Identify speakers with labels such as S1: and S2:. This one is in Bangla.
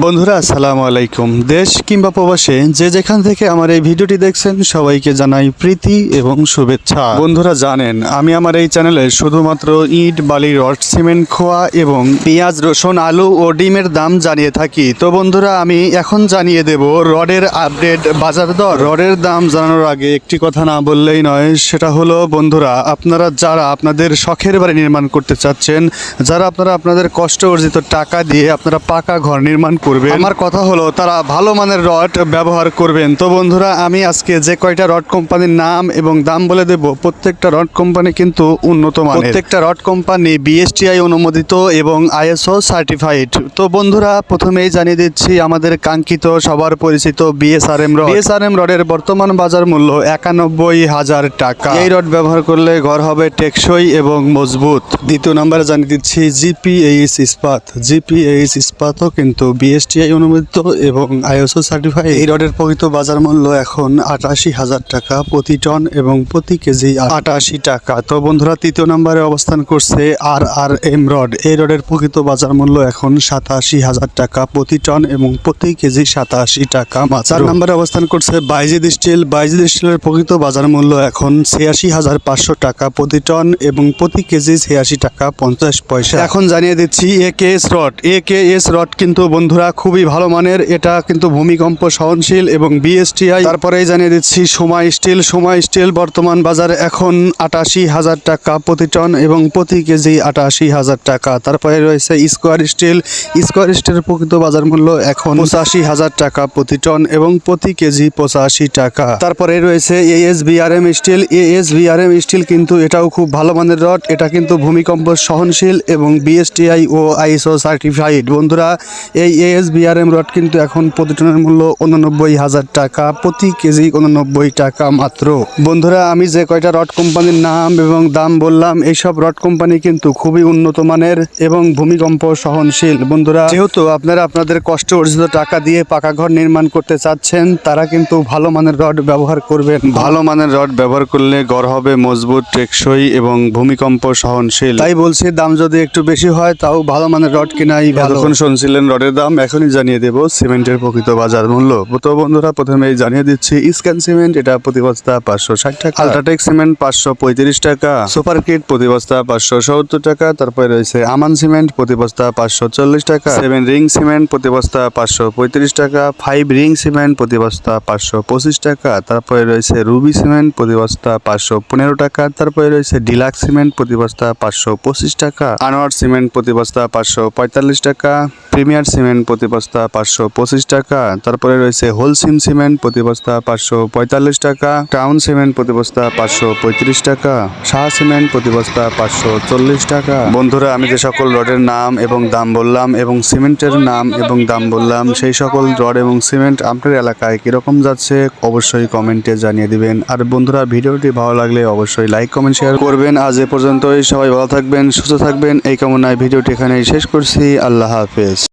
S1: বন্ধুরা আসসালামু আলাইকুম। দেশ কিংবা প্রবাসে যে যেখান থেকে আমার এই ভিডিওটি দেখছেন সবাইকে জানাই প্রীতি এবং শুভেচ্ছা। বন্ধুরা জানেন আমি আমার এই চ্যানেলে শুধুমাত্র ইট, বালি, রড, সিমেন্ট, খোয়া এবং পেঁয়াজ, রসুন, আলু ও ডিমের দাম জানিয়ে থাকি। তো বন্ধুরা আমি এখন জানিয়ে দেব রডের আপডেট বাজার দর। রডের দাম জানানোর আগে একটি কথা না বললেই নয়, সেটা হলো বন্ধুরা আপনারা যারা আপনাদের শখের বাড়ি নির্মাণ করতে চাচ্ছেন, যারা আপনারা আপনাদের কষ্ট অর্জিত টাকা দিয়ে আপনারা পাকা ঘর নির্মাণ করবেন, আমার কথা হলো তারা ভালো মানের রড ব্যবহার করবেন। তো বন্ধুরা আমি আজকে যে কয়টা রড কোম্পানির নাম এবং দাম বলে দেব, প্রত্যেকটা রড কোম্পানি কিন্তু উন্নত মানের। প্রত্যেকটা রড কোম্পানি বিএসটিআই অনুমোদিত এবং আইএসও সার্টিফাইড। তো বন্ধুরা প্রথমেই জানিয়ে দিচ্ছি আমাদের কাঙ্ক্ষিত সবার পরিচিত বিএসআরএম রড। বিএসআরএম রডের বর্তমান বাজার মূল্য 91,000 টাকা। এই রড ব্যবহার করলে ঘর হবে টেকসই এবং মজবুত। দ্বিতীয় নম্বরে জানিয়ে দিচ্ছি জিপিএইচ ইস্পাত। জিপিএইচ ইস্পাতও কিন্তু বিএসটিআই অনুমোদিত এবং আইএসও সার্টিফাইড। এই রডের প্রকৃত বাজার মূল্য এখন 88,000 টাকা প্রতি টন এবং প্রতি কেজি 88 টাকা। তো বন্ধুরা তৃতীয় নম্বরে অবস্থান করছে RRM রড। এই রডের প্রকৃত বাজার মূল্য এখন 87,000 টাকা প্রতি টন এবং প্রতি কেজি 87 টাকা মাত্র। 4 নম্বরে অবস্থান করছে বাইজিদ স্টিল। বাইজিদ স্টিলের প্রকৃত বাজার মূল্য এখন 86,500 টাকা প্রতি টন এবং প্রতি কেজি 86 টাকা 50 পয়সা। এখন জানিয়ে দিচ্ছি একেএস রড। একেএস রড কিন্তু বন্ধুরা খুবই ভালো মানের, এটা কিন্তু ভূমিকম্প সহনশীল এবং বিএসটিআই। তারপরেই জানিয়ে দিচ্ছি সময় স্টিল। সময় স্টিল বর্তমান বাজারে এখন 88,000 টাকা প্রতি টন এবং প্রতি কেজি 88,000 টাকা। তারপরে রয়েছে স্কোয়ার স্টিল। স্কোয়ার স্টিলের প্রকৃত বাজার মূল্য এখন 85,000 টাকা প্রতি টন এবং প্রতি কেজি 85 টাকা। তারপরে রয়েছে এএসবিআরএম স্টিল। এএসবিআরএম স্টিল কিন্তু এটাও খুব ভালো মানের রড, এটা কিন্তু ভূমিকম্প সহনশীল এবং বিএসটিআই ও আইএসও সার্টিফাইড। বন্ধুরা এই এএসবিআরএম রড কিন্তু এখন প্রতি টনের মূল্য 89,000 টাকা প্রতি কেজি 89 টাকা মাত্র। বন্ধুরা আমি যে কয়টা রড কোম্পানির নাম এবং দাম বললাম, এইসব রড কোম্পানি কিন্তু খুবই উন্নত মানের এবং ভূমিকম্প সহনশীল। বন্ধুরা যেহেতু আপনারা আপনাদের কষ্ট অর্জিত টাকা দিয়ে পাকা ঘর নির্মাণ করতে চাচ্ছেন, তারা কিন্তু ভালো মানের রড ব্যবহার করবেন। ভালো মানের রড ব্যবহার করলে ঘর হবে মজবুত, টেকসই এবং ভূমিকম্প সহনশীল। তাই বলছি দাম যদি একটু বেশি হয় তাও ভালো মানের রড কিনাই ভালো। যখন শুনছিলেন রডের দাম, এখনই জানিয়ে দেব সিমেন্টের প্রকৃত বাজার মূল্য। তো বন্ধুরা প্রথমেই জানিয়ে দিচ্ছি স্ক্যান সিমেন্ট, এটা প্রতি বস্তা 560 টাকা। আল্ট্রাটেক সিমেন্ট 535 টাকা। সুপার কিট প্রতি বস্তা 570 টাকা। তারপরে রয়েছে আমান সিমেন্ট প্রতি বস্তা 540 টাকা। 7 রিং সিমেন্ট প্রতি বস্তা 535 টাকা। 5 রিং সিমেন্ট প্রতি বস্তা 525 টাকা। তারপরে রয়েছে রুবি সিমেন্ট প্রতি বস্তা 515 টাকা। তারপরে রয়েছে ডিলাক্স সিমেন্ট প্রতি বস্তা 525 টাকা। আনোয়ার সিমেন্ট প্রতি বস্তা 545 টাকা। প্রিমিয়ার সিমেন্ট প্রতি বস্তা 525 টাকা। তারপরে রয়েছে হোলসিম সিমেন্ট প্রতি বস্তা 545 টাকা। টাউন সিমেন্ট প্রতি বস্তা 535 টাকা। শাহ সিমেন্ট প্রতি বস্তা 540 টাকা। বন্ধুরা আমি যে সকল রডের নাম এবং দাম বললাম এবং সিমেন্টের নাম এবং দাম বললাম, সেই সকল রড এবং সিমেন্ট আপনার এলাকায় কিরকম যাচ্ছে অবশ্যই কমেন্টে জানিয়ে দিবেন। আর বন্ধুরা ভিডিওটি ভালো লাগলে অবশ্যই লাইক, কমেন্ট, শেয়ার করবেন। আজ এ পর্যন্তই। সবাই ভালো থাকবেন, সুস্থ থাকবেন এই কামনায় ভিডিওটি এখানেই শেষ করছি। আল্লাহ হাফেজ।